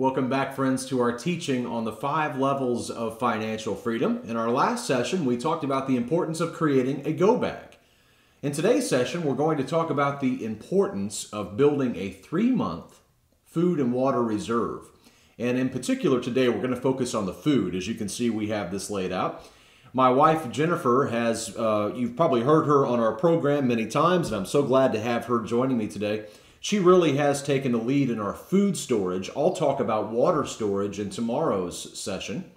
Welcome back, friends, to our teaching on the 5 levels of financial freedom. In our last session, we talked about the importance of creating a go bag. In today's session, we're going to talk about the importance of building a 3-month food and water reserve. And in particular, today, we're going to focus on the food. As you can see, we have this laid out. My wife, Jennifer, has, you've probably heard her on our program many times, and I'm so glad to have her joining me today. She really has taken the lead in our food storage. I'll talk about water storage in tomorrow's session.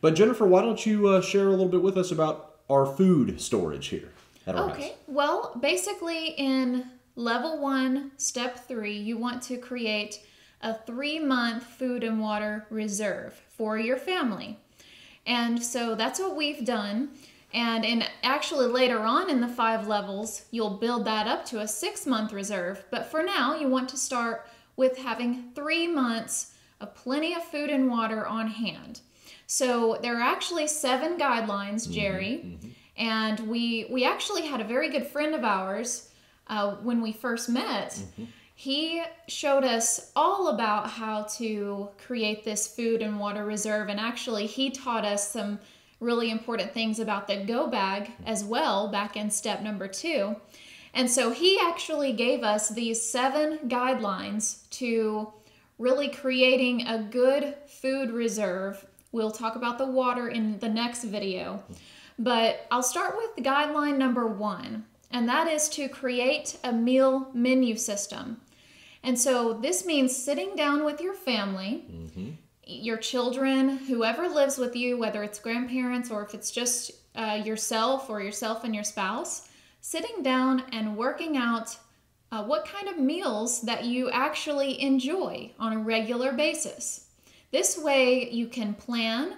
But Jennifer, why don't you share a little bit with us about our food storage here at our house? Okay, well, basically in level 1, step 3, you want to create a 3-month food and water reserve for your family. And so that's what we've done. And actually later on in the 5 levels, you'll build that up to a 6-month reserve. But for now, you want to start with having 3 months of plenty of food and water on hand. So there are actually 7 guidelines, Jerry. And we actually had a very good friend of ours when we first met. He showed us all about how to create this food and water reserve. And actually, he taught us some really important things about the go bag as well back in step number 2. And so he actually gave us these 7 guidelines to really creating a good food reserve. We'll talk about the water in the next video. But I'll start with guideline number 1, and that is to create a meal menu system. And so this means sitting down with your family, your children, whoever lives with you, whether it's grandparents or if it's just yourself and your spouse, sitting down and working out what kind of meals that you actually enjoy on a regular basis. This way you can plan.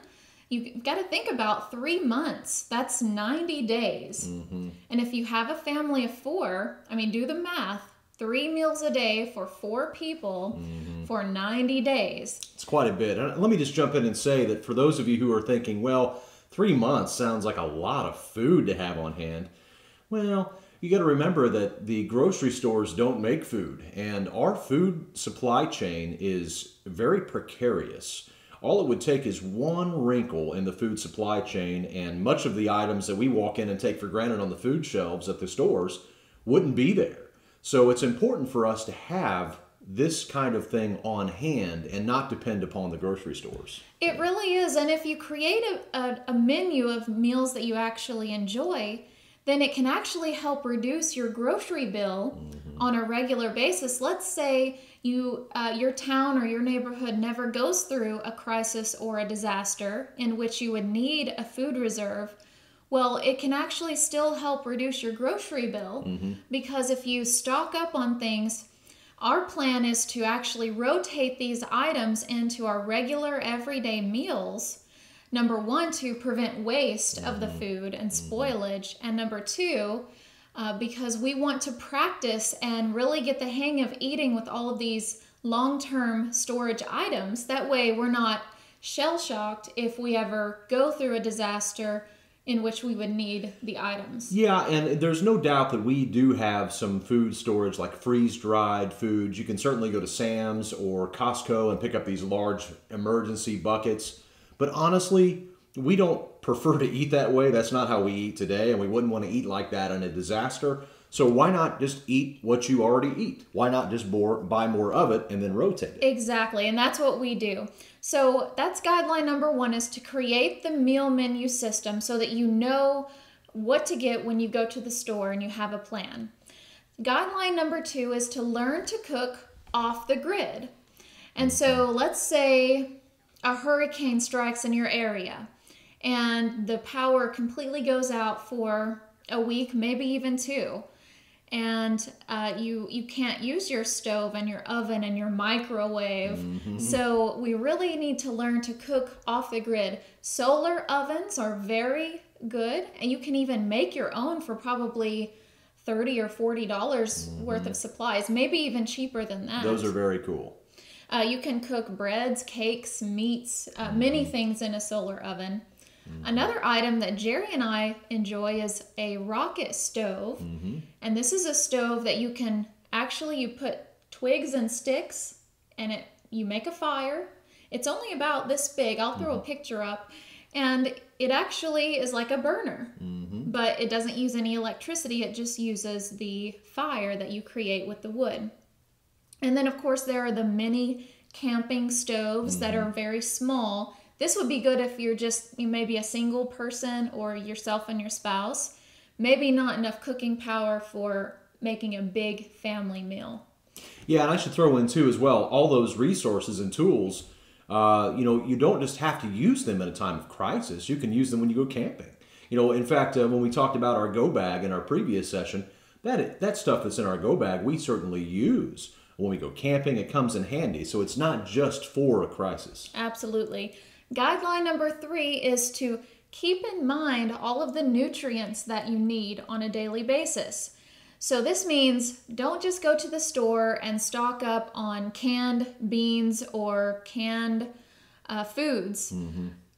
You've got to think about 3 months. That's 90 days. And if you have a family of 4, I mean, do the math. 3 meals a day for 4 people for 90 days. It's quite a bit. And let me just jump in and say that for those of you who are thinking, well, 3 months sounds like a lot of food to have on hand. Well, you got to remember that the grocery stores don't make food, and our food supply chain is very precarious. All it would take is one wrinkle in the food supply chain, and much of the items that we walk in and take for granted on the food shelves at the stores wouldn't be there. So it's important for us to have this kind of thing on hand and not depend upon the grocery stores. It really is. And if you create a menu of meals that you actually enjoy, then it can actually help reduce your grocery bill on a regular basis. Let's say your town or your neighborhood never goes through a crisis or a disaster in which you would need a food reserve. Well, it can actually still help reduce your grocery bill because if you stock up on things, our plan is to actually rotate these items into our regular everyday meals. Number 1, to prevent waste of the food and spoilage. And number 2, because we want to practice and really get the hang of eating with all of these long-term storage items. That way we're not shell-shocked if we ever go through a disaster in which we would need the items. Yeah, and there's no doubt that we do have some food storage, like freeze-dried foods. You can certainly go to Sam's or Costco and pick up these large emergency buckets. But honestly, we don't prefer to eat that way. That's not how we eat today, and we wouldn't want to eat like that in a disaster. So why not just eat what you already eat? Why not just buy more of it and then rotate it? Exactly, and that's what we do. So that's guideline number 1, is to create the meal menu system so that you know what to get when you go to the store and you have a plan. Guideline number 2 is to learn to cook off the grid. And so let's say a hurricane strikes in your area and the power completely goes out for a week, maybe even 2. And you can't use your stove and your oven and your microwave. So we really need to learn to cook off the grid. Solar ovens are very good, and you can even make your own for probably $30 or $40 worth of supplies, maybe even cheaper than that. Those are very cool. You can cook breads, cakes, meats, many things in a solar oven. Another item that Jerry and I enjoy is a rocket stove. And this is a stove that you put twigs and sticks and you make a fire It's only about this big. I'll throw a picture up. And it actually is like a burner, but it doesn't use any electricity. It just uses the fire that you create with the wood. And then, of course, there are the mini camping stoves that are very small. This would be good if you're just maybe a single person or yourself and your spouse. Maybe not enough cooking power for making a big family meal. Yeah, and I should throw in too as well, all those resources and tools, you don't just have to use them in a time of crisis. You can use them when you go camping. In fact, when we talked about our go bag in our previous session, that stuff that's in our go bag, we certainly use when we go camping. It comes in handy, so it's not just for a crisis. Absolutely. Guideline number 3 is to keep in mind all of the nutrients that you need on a daily basis. So this means don't just go to the store and stock up on canned beans or canned foods.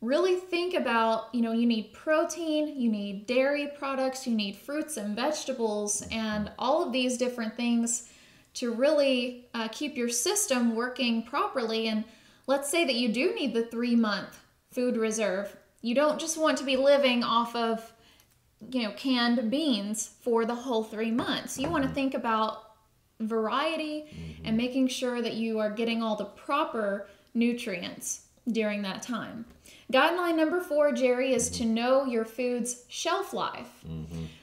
Really think about, you need protein, you need dairy products, you need fruits and vegetables, and all of these different things to really keep your system working properly. And let's say that you do need the 3-month food reserve. You don't just want to be living off of canned beans for the whole 3 months. You want to think about variety and making sure that you are getting all the proper nutrients during that time. Guideline number 4, Jerry, is to know your food's shelf life.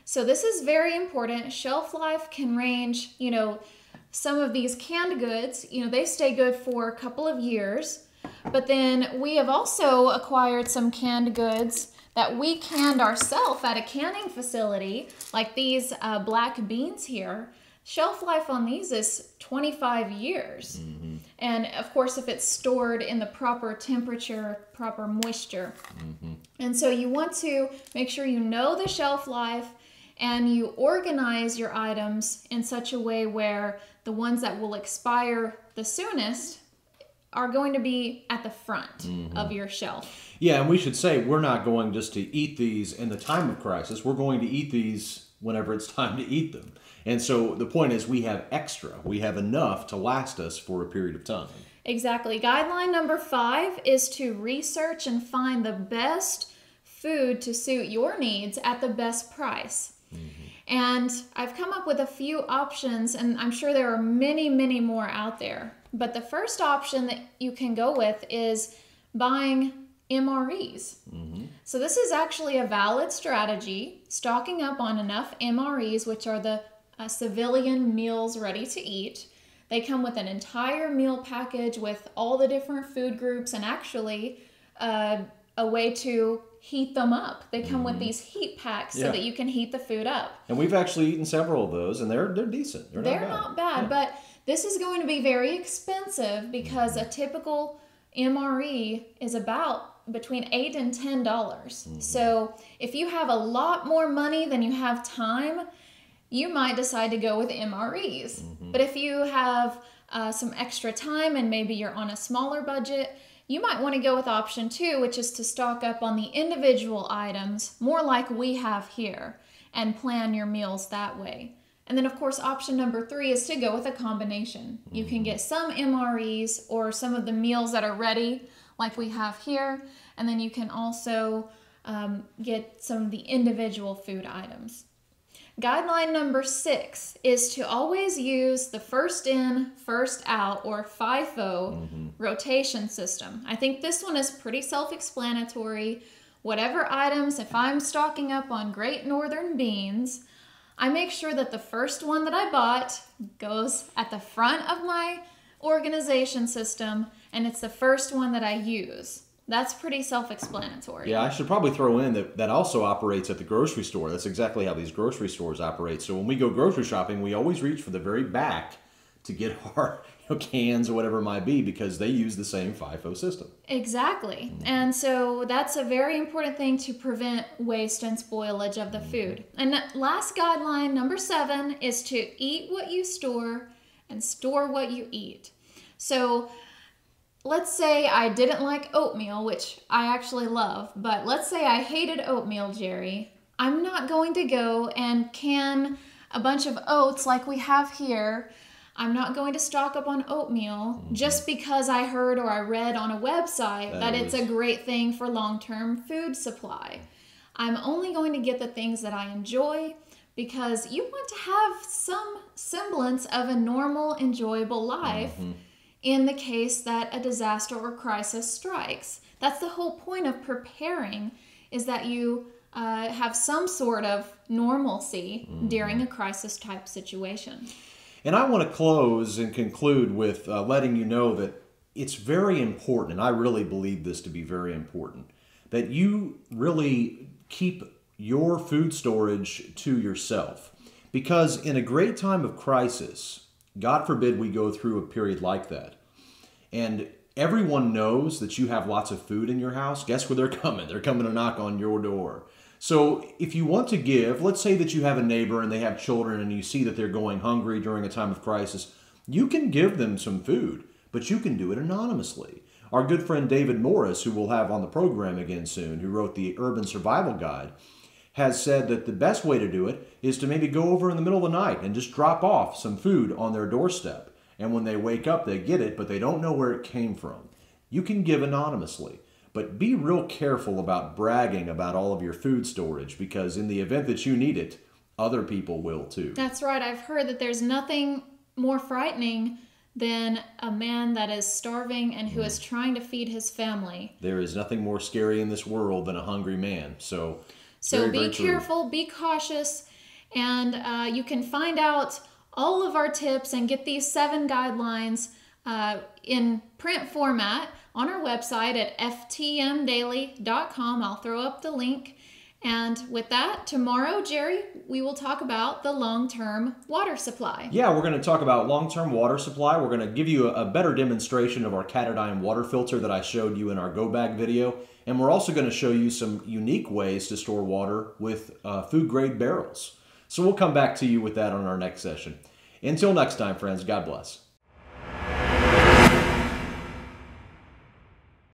So this is very important. Shelf life can range, some of these canned goods, they stay good for a couple of years. But then we have also acquired some canned goods that we canned ourselves at a canning facility, like these black beans here. Shelf life on these is 25 years. And of course, if it's stored in the proper temperature, proper moisture. And so you want to make sure you know the shelf life and you organize your items in such a way where the ones that will expire the soonest are going to be at the front of your shelf. Yeah, and we should say we're not going just to eat these in the time of crisis. We're going to eat these whenever it's time to eat them. And so the point is we have extra. We have enough to last us for a period of time. Exactly. Guideline number 5 is to research and find the best food to suit your needs at the best price. And I've come up with a few options, and I'm sure there are many, many more out there. But the first option that you can go with is buying MREs. So this is actually a valid strategy, stocking up on enough MREs, which are the civilian meals ready to eat. They come with an entire meal package with all the different food groups and actually a way to heat them up. They come with these heat packs so that you can heat the food up. And we've actually eaten several of those, and they're decent. They're not bad, but this is going to be very expensive because a typical MRE is about between $8 and $10. So if you have a lot more money than you have time, you might decide to go with MREs. But if you have some extra time and maybe you're on a smaller budget, you might want to go with option 2, which is to stock up on the individual items, more like we have here, and plan your meals that way. And then, of course, option number 3 is to go with a combination. You can get some MREs or some of the meals that are ready, like we have here, and then you can also get some of the individual food items. Guideline number 6 is to always use the first in, first out, or FIFO rotation system. I think this one is pretty self-explanatory. Whatever items, if I'm stocking up on Great Northern beans, I make sure that the first one that I bought goes at the front of my organization system, and it's the first one that I use. That's pretty self-explanatory. Yeah, I should probably throw in that also operates at the grocery store. That's exactly how these grocery stores operate. So when we go grocery shopping, we always reach for the very back to get our cans or whatever it might be because they use the same FIFO system. Exactly. And so that's a very important thing to prevent waste and spoilage of the food. And last guideline, number 7, is to eat what you store and store what you eat. So let's say I didn't like oatmeal, which I actually love, but let's say I hated oatmeal, Jerry. I'm not going to go and can a bunch of oats like we have here. I'm not going to stock up on oatmeal just because I heard or I read on a website that it's a great thing for long-term food supply. I'm only going to get the things that I enjoy because you want to have some semblance of a normal, enjoyable life in the case that a disaster or crisis strikes. That's the whole point of preparing, is that you have some sort of normalcy during a crisis type situation. And I want to close and conclude with letting you know that it's very important, and I really believe this to be very important, that you really keep your food storage to yourself. Because in a great time of crisis, God forbid we go through a period like that, and everyone knows that you have lots of food in your house, guess where they're coming? They're coming to knock on your door. So if you want to give, let's say that you have a neighbor and they have children and you see that they're going hungry during a time of crisis, you can give them some food, but you can do it anonymously. Our good friend David Morris, who we'll have on the program again soon, who wrote the Urban Survival Guide, has said that the best way to do it is to maybe go over in the middle of the night and just drop off some food on their doorstep. And when they wake up, they get it, but they don't know where it came from. You can give anonymously. But be real careful about bragging about all of your food storage, because in the event that you need it, other people will too. That's right. I've heard that there's nothing more frightening than a man that is starving and who is trying to feed his family. There is nothing more scary in this world than a hungry man. So be careful, be cautious, and you can find out all of our tips and get these 7 guidelines in print format on our website at ftmdaily.com. I'll throw up the link. And with that, tomorrow, Jerry, we will talk about the long-term water supply. Yeah, we're going to talk about long-term water supply. We're going to give you a better demonstration of our Catadion water filter that I showed you in our Go Bag video. And we're also going to show you some unique ways to store water with food-grade barrels. So we'll come back to you with that on our next session. Until next time, friends, God bless.